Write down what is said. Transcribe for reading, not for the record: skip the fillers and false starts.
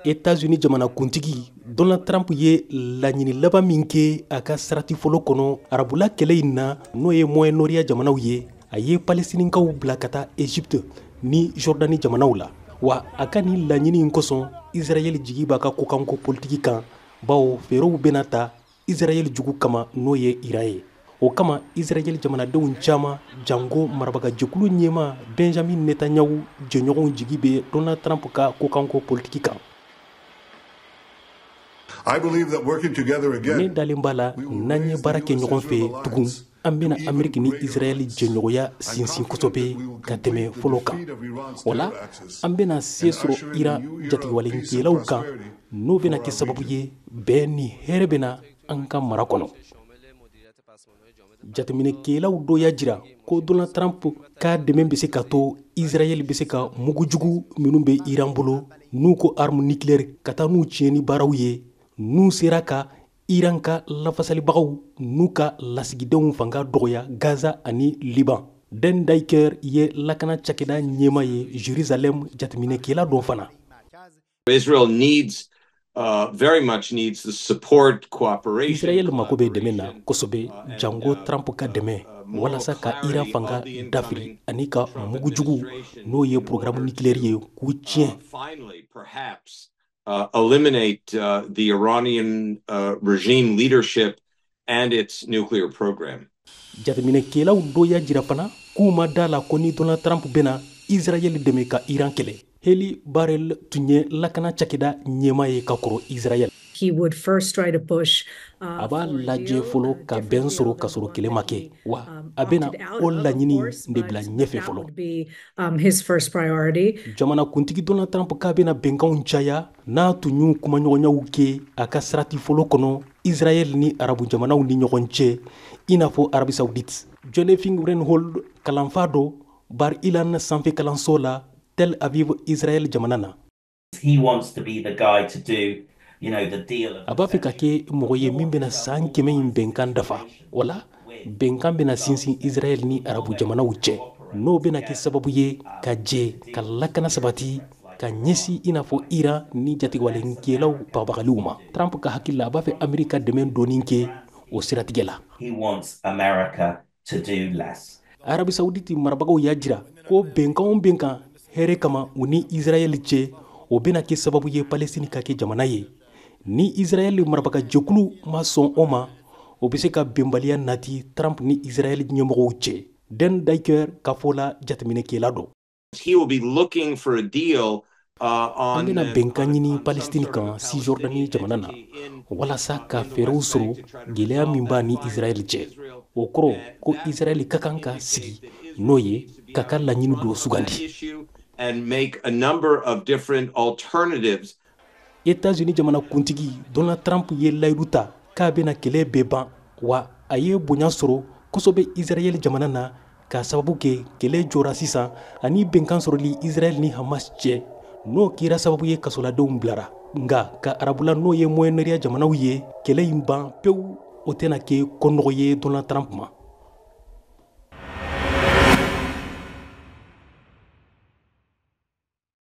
États-Unis jamana kuntigi Donald Trump ye laɲini laban min kɛ a ka sarati fɔlɔ kɔnɔ arabula kɛlɛ in na n'o ye Moyen-Orient jamanaw ye a ye Palestinikaw bila ka taa Egypte ni Jordani jamanaw la wa a ka ni laɲini in kosɔn Israël jigi b'a ka kokanko politiki kan bawo fɛɛrɛw bena ta Israël jugu kama n'o ye Iran ye o kama Israël jamanadenw caman jango marabagajɛkulu ɲɛma Benjamin Netanyahu jɛɲɔgɔnw jigi bɛ Donald Trump ka kokanko politiki kan. Ne dalen b'a la n'an ye baara kɛ ɲɔgɔn fɛ tugun an bena Ameriki ni Israël jɛɲɔgɔnya sinsin kosɛbɛ ka tɛmɛ fɔlɔ kan o la an bena se sɔrɔ Iran jatigibalenkɛlaw kan n'o bena kɛ sababu ye bɛn ni hɛrɛ bena an ka mara kɔnɔ. Jateminɛkɛlaw dɔ y'a jira ko Donald Trump ka dɛmɛ bɛ se ka to Israël bɛ se ka mugujugu minnu bɛ Iran bolo n'u ko arme nucléaire ka taa n'u tiɲɛni baaraw ye n'u sera ka Iran ka lafasalibagaw n'u ka lasigidenw fanga dɔgɔya Gaza ani Liban. Dan Diker ye lakana cakɛda ɲɛma ye Jerusalem jateminɛkɛla dɔ fana. Israel very much needs the support cooperation. Israel mako bɛ dɛmɛ na kosɛbɛ jango Trump ka dɛmɛ walasa ka Iran fanga dafiri ani ka mugujugu n'o ye programme nucléaire ye k'u tiɲɛ. Finally, perhaps eliminate the Iranian regime leadership and its nuclear program. Jateminɛkɛlaw dɔ y'a jira fana k'u ma da la ko ni Donald Trump bena Israel dɛmɛ ka Iran kɛlɛ. Heli Barel tun ye lakana cakɛda ɲɛma ye ka kɔrɔ Israel. He would first try to push a b'a lajɛ fɔlɔ ka bɛn sɔrɔ ka sɔrɔ kɛlɛ ma kɛ wa a bɛna o laɲini de bila ɲɛfɛ fɔlɔ. His first priority. Jamana kuntigi Donald Trump k'a bɛna bɛnkanw caya n'a tun y'u kumaɲɔgɔnyaw kɛ a ka sarati fɔlɔ kɔnɔ Israel ni arabu jamanaw ni ɲɔgɔn cɛ i n'a fɔ Arabi Saoudite. Jonathan Reinhold kalanfa dɔ Bar Ilan sanfɛ kalanso la Tel Aviv Israel jamana na. He wants to be the guy to do, the deal. A b'a fɛ ka kɛ mɔgɔ ye min bɛna san 100 in bɛnkan dafa wala bɛnkan bɛna sinsin Israel ni arabu jamanaw cɛ n'o bɛna kɛ sababu ye ka jɛ ka lakana sabati ka ɲɛsi i n'a fɔ Iran ni jatigibalenkɛlaw babagaliw ma. Trump ka hakili la a b'a fɛ Amerika dɛmɛ dɔɔni kɛ o siratigɛ la. He wants America to do less. Arabi Saoudite marabagaw y'a jira ko bɛnkan hɛrɛ kama u ni Israel cɛ o bɛna kɛ sababu ye Palestine ka kɛ jamana ye ni Israel marabagajɛkulu ma sɔn o ma o bɛ se ka bɛnbaliya nati Trump ni Israel ɲɛmɔgɔw cɛ. Dan Diker ka fɔ la jateminɛkɛla dɔ. He will be looking for a deal an bɛna bɛnkan ɲini Palestine kan Cisjordanie jamana na walasa ka fɛɛrɛw sɔrɔ gɛlɛya min b'a ni Israel cɛ o kɔrɔ ko Israel ka kan ka sigi n'o ye ka ka laɲini dɔ sugandi. And make a number of different alternatives. États-Unis jamana kuntigi Donald Trump ye layidu ta k'a bɛna kɛlɛ bɛɛ ban wa a ye bonya sɔrɔ kosɛbɛ Israel jamana na k'a sababu kɛ kɛlɛ jɔra sisan ani bɛnkan sɔrɔli Israel ni Hamas cɛ n'o kɛra sababu ye kasoladenw bilara nka ka arabula n'o ye Moyen-Orient jamanaw ye kɛlɛ in ban pewu o tɛna kɛ kɔnɔgɔ ye Donald Trump ma.